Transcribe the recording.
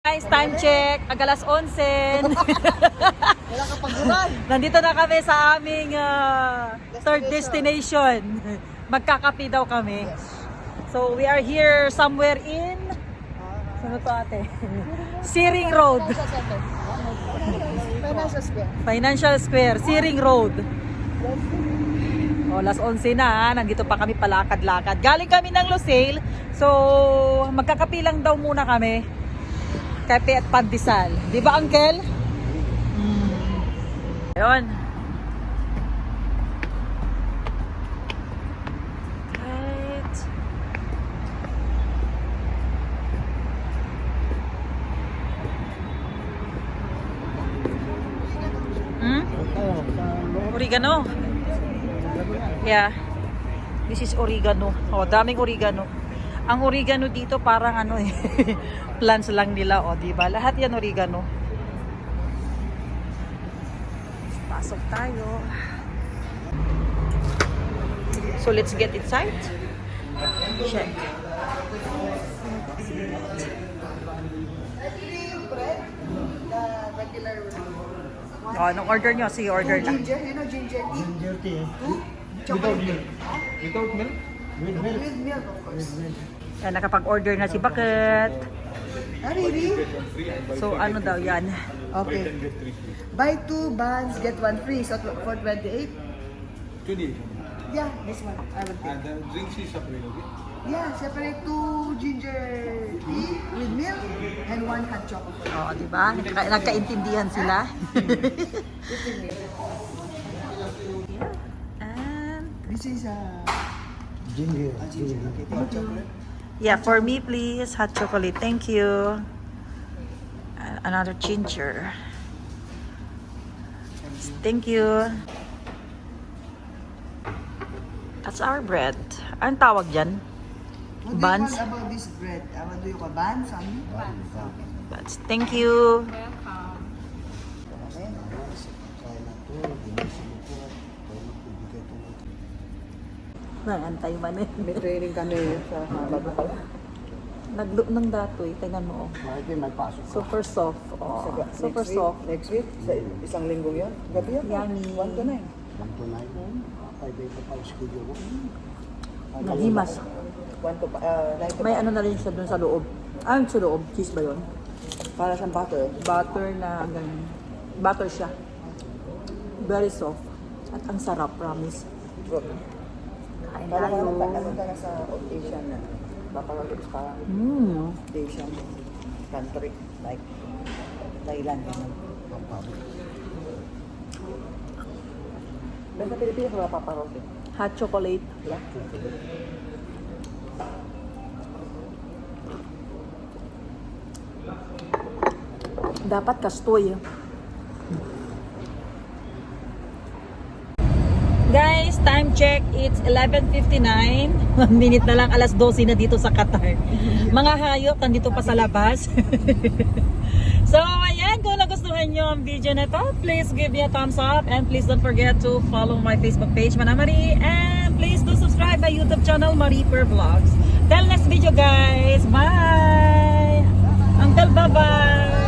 Guys, time check. Agalas 11. Wala ka pagduran. Nandito na kami sa aming third destination. Magkakapi daw kami. So, we are here somewhere in... Saan to ate? Siring Road. Financial Square. Financial Square, Siring Road. O, alas 11 na. Nandito pa kami palakad-lakad. Galing kami ng Lusail. So, magkakapi lang daw muna kami. Kape at pandesal. Di ba, Uncle? Ayun. Right. Oregano. Yeah. This is oregano. Oh, daming oregano. Ang oregano dito parang ano eh. Plants lang nila, oh, di ba? Lahat 'yan oregano. Pasok tayo. So let's get inside. Check. Oh, anong order nyo? Sige, order na. Ginger, you know ginger tea? Ginger tea. Chocolate. Without milk. Without milk? With milk. With milk, of course. Yan, nakapag-order na si Bakit. Ah, really? So, ano daw yan? Okay. Buy 2 buns, get 1 free. So, for 28? 20. Yeah, this one. I will And take. the drinks is separate, okay? Yeah, separate 2 ginger tea with milk and 1 hot chocolate. Oo, di ba? Nagkaintindihan sila. And, This is Ginger. ginger. Okay, hot chocolate. yeah, for me, please. Hot chocolate. Thank you. Another ginger. Thank you. That's our bread. Anong tawag dyan? What Buns? do you want about this bread? What do you call buns? Something? Buns. Okay. That's, thank you. Antay man eh. May training kami sa bago pala. Naglook ng datoy. Tingnan mo. Oh. Bakit may pasok? Super soft. Oh, super soft. Next week? Sa isang linggo yan? Gabi yan? Yummy. 1 to 9. 1 to 9. 5 days pa pala schedule ko. Nahimas. 1 to 9 to May ano na rin siya dun sa loob. Ah, sa loob. Cheese ba yun? Para siyang butter. Butter na ganun. Butter siya. Very soft. At ang sarap, promise. Kain Para tayo. ano ka na sa Asian na. Papagalis parang Asian country. Like Thailand. Ganun. Basta Pilipinas wala paparos eh. Hot chocolate. Yeah. Dapat kastoy. Guys, time check. It's 11:59. 1 minute na lang, alas 12 na dito sa Qatar. Mga hayop, nandito pa sa labas. So, ayan. Kung nagustuhan nyo ang video na to, please give me a thumbs up. And please don't forget to follow my Facebook page, Manamari. And please do subscribe my YouTube channel, Marie Per Vlogs. Till next video, guys. Bye! Uncle, bye-bye!